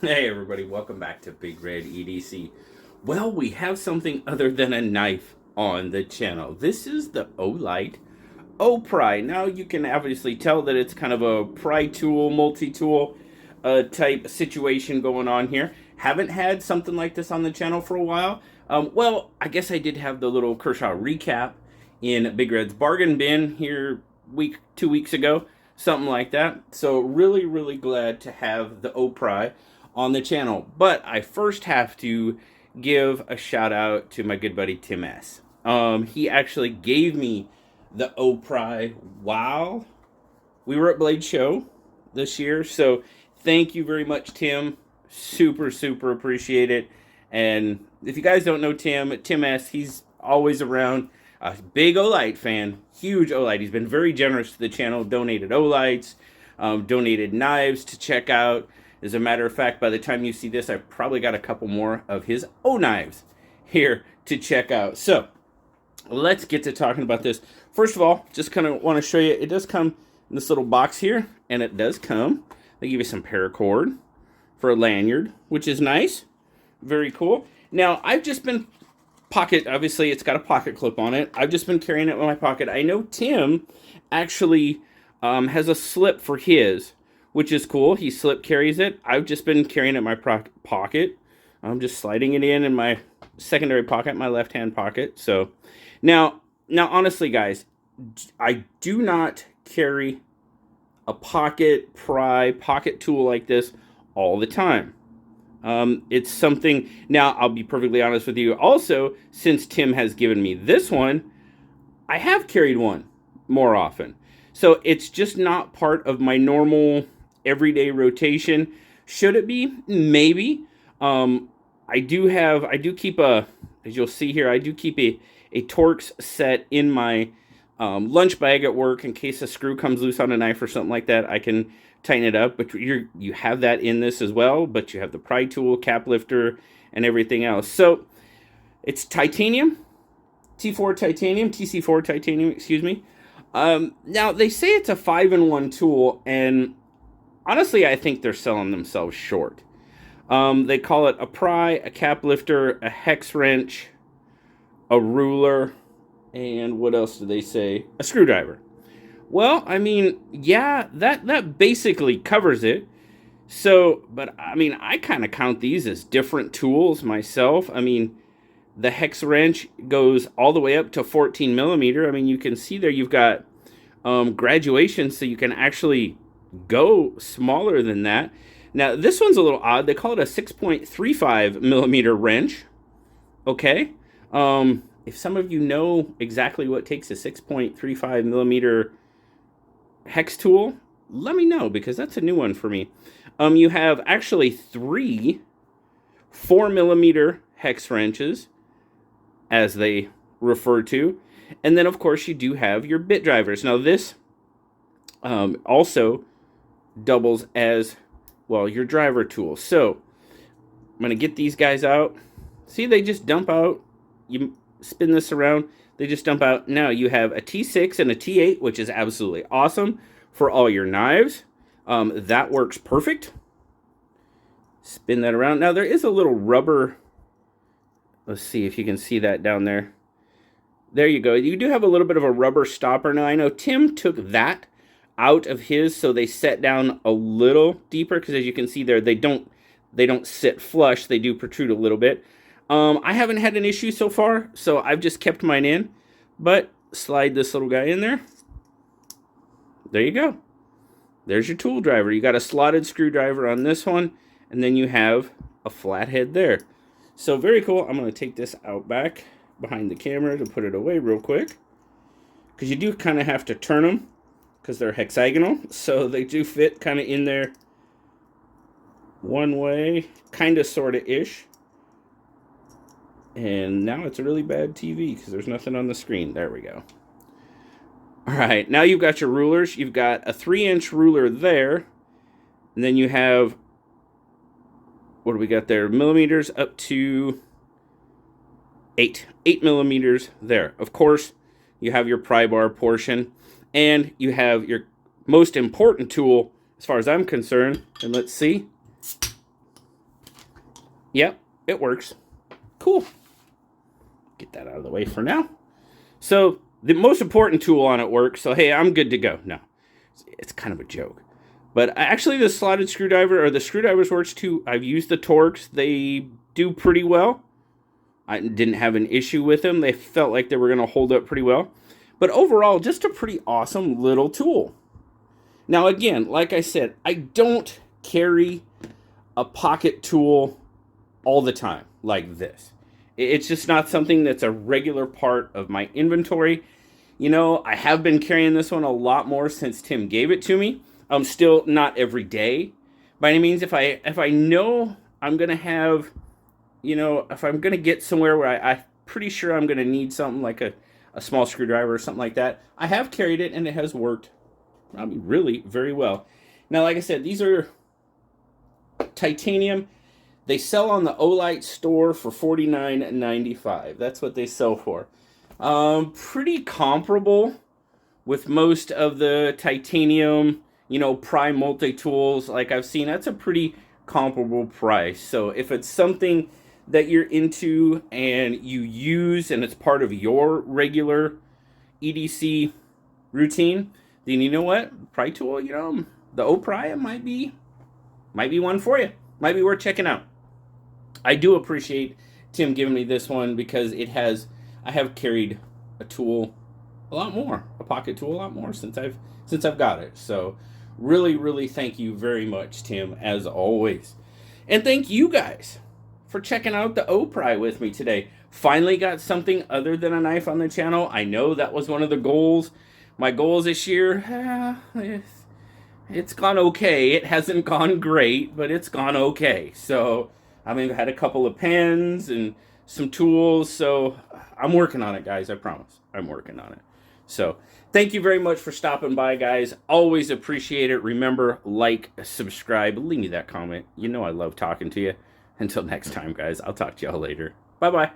Hey everybody, welcome back to BigRedEDC. Well, we have something other than a knife on the channel. This is the Olight Opry. Now you can obviously tell that it's kind of a pry tool, multi-tool type situation going on here. Haven't had something like this on the channel for a while. Well, I guess I did have the little Kershaw recap in Big Red's bargain bin here 2 weeks ago, something like that. So really glad to have the Opry on the channel. But I first have to give a shout out to my good buddy Tim S. He actually gave me the Opry while we were at Blade Show this year. So thank you very much, Tim. Super appreciate it. And if you guys don't know Tim S, he's always around. A big Olight fan, huge Olight. He's been very generous to the channel, donated Olights, donated knives to check out. As a matter of fact, by the time you see this, I've probably got a couple more of his knives here to check out. So let's get to talking about this. First of all, just kind of want to show you, it does come in this little box here, and it does come. They give you some paracord for a lanyard, which is nice. Very cool. Now, I've just been obviously it's got a pocket clip on it. I've just been carrying it in my pocket. I know Tim actually has a slip for his, which is cool. He slip carries it. I've just been carrying it in my pocket. I'm just sliding it in my secondary pocket, my left-hand pocket. So now honestly, guys, I do not carry a pocket tool like this all the time. It's something, now I'll be perfectly honest with you. Also, since Tim has given me this one, I have carried one more often. So it's just not part of my normal everyday rotation. Should it be? Maybe. I do keep as you'll see here, I do keep a Torx set in my lunch bag at work in case a screw comes loose on a knife or something like that. I can tighten it up, but you have that in this as well, but you have the pry tool, cap lifter, and everything else. So it's titanium, TC4 titanium, excuse me. Now they say it's a 5-in-1 tool, and honestly, I think they're selling themselves short. They call it a pry, a cap lifter, a hex wrench, a ruler, and what else do they say? A screwdriver. Well, I mean, yeah, that basically covers it. So, but I mean, I kind of count these as different tools myself. I mean, the hex wrench goes all the way up to 14 millimeter. I mean, you can see there you've got graduation, so you can actually go smaller than that. Now, this one's a little odd. They call it a 6.35 millimeter wrench. Okay. If some of you know exactly what takes a 6.35 millimeter hex tool, let me know, because that's a new one for me. You have actually 3 4-millimeter hex wrenches, as they refer to, and then of course you do have your bit drivers. Now this also doubles as well your driver tool. So I'm gonna get these guys out. See, they just dump out. You spin this around, they just dump out. Now you have a T6 and a T8, which is absolutely awesome for all your knives. That works perfect. Spin that around. Now there is a little rubber. Let's see if you can see that down there. There you go. You do have a little bit of a rubber stopper. Now I know Tim took that out of his, so they set down a little deeper, because as you can see there, they don't sit flush. They do protrude a little bit. I haven't had an issue so far, so I've just kept mine in. But slide this little guy in there. There you go. There's your tool driver. You got a slotted screwdriver on this one, and then you have a flathead there. So very cool. I'm going to take this out back behind the camera to put it away real quick, because you do kind of have to turn them, because they're hexagonal, so they do fit kind of in there one way, kind of, sort of ish. And now it's a really bad TV because there's nothing on the screen. There we go. All right, now you've got your rulers. You've got a 3-inch ruler there, and then you have, what do we got there? Millimeters up to 8 millimeters there. Of course, you have your pry bar portion, and you have your most important tool, as far as I'm concerned. And let's see. Yep, it works. Cool. Get that out of the way for now. So the most important tool on it works. So hey, I'm good to go. No, it's kind of a joke. But actually the slotted screwdriver, or the screwdrivers works too. I've used the Torx. They do pretty well. I didn't have an issue with them. They felt like they were going to hold up pretty well. But overall, just a pretty awesome little tool. Now again, like I said, I don't carry a pocket tool all the time like this. It's just not something that's a regular part of my inventory. You know, I have been carrying this one a lot more since Tim gave it to me. Still not every day by any means. If I know I'm gonna have, you know, if I'm gonna get somewhere where I'm pretty sure I'm gonna need something like a small screwdriver or something like that, I have carried it and it has worked, I mean, really very well. Now, like I said, these are titanium. They sell on the Olight store for $49.95. That's what they sell for. Pretty comparable with most of the titanium, you know, Pry multi-tools like I've seen. That's a pretty comparable price. So if it's something that you're into and you use and it's part of your regular EDC routine, then you know what? Pry tool, you know, the Opry might be one for you. Might be worth checking out. I do appreciate Tim giving me this one because I have carried a tool a lot more, a pocket tool a lot more since I've got it. So really thank you very much, Tim, as always. And thank you guys for checking out the Opry with me today. Finally got something other than a knife on the channel. I know that was one of the goals. My goals this year, it's gone okay. It hasn't gone great, but it's gone okay. So I mean, I've had a couple of pens and some tools, so I'm working on it, guys. I promise. I'm working on it. So thank you very much for stopping by, guys. Always appreciate it. Remember, like, subscribe, leave me that comment. You know I love talking to you. Until next time, guys, I'll talk to y'all later. Bye-bye.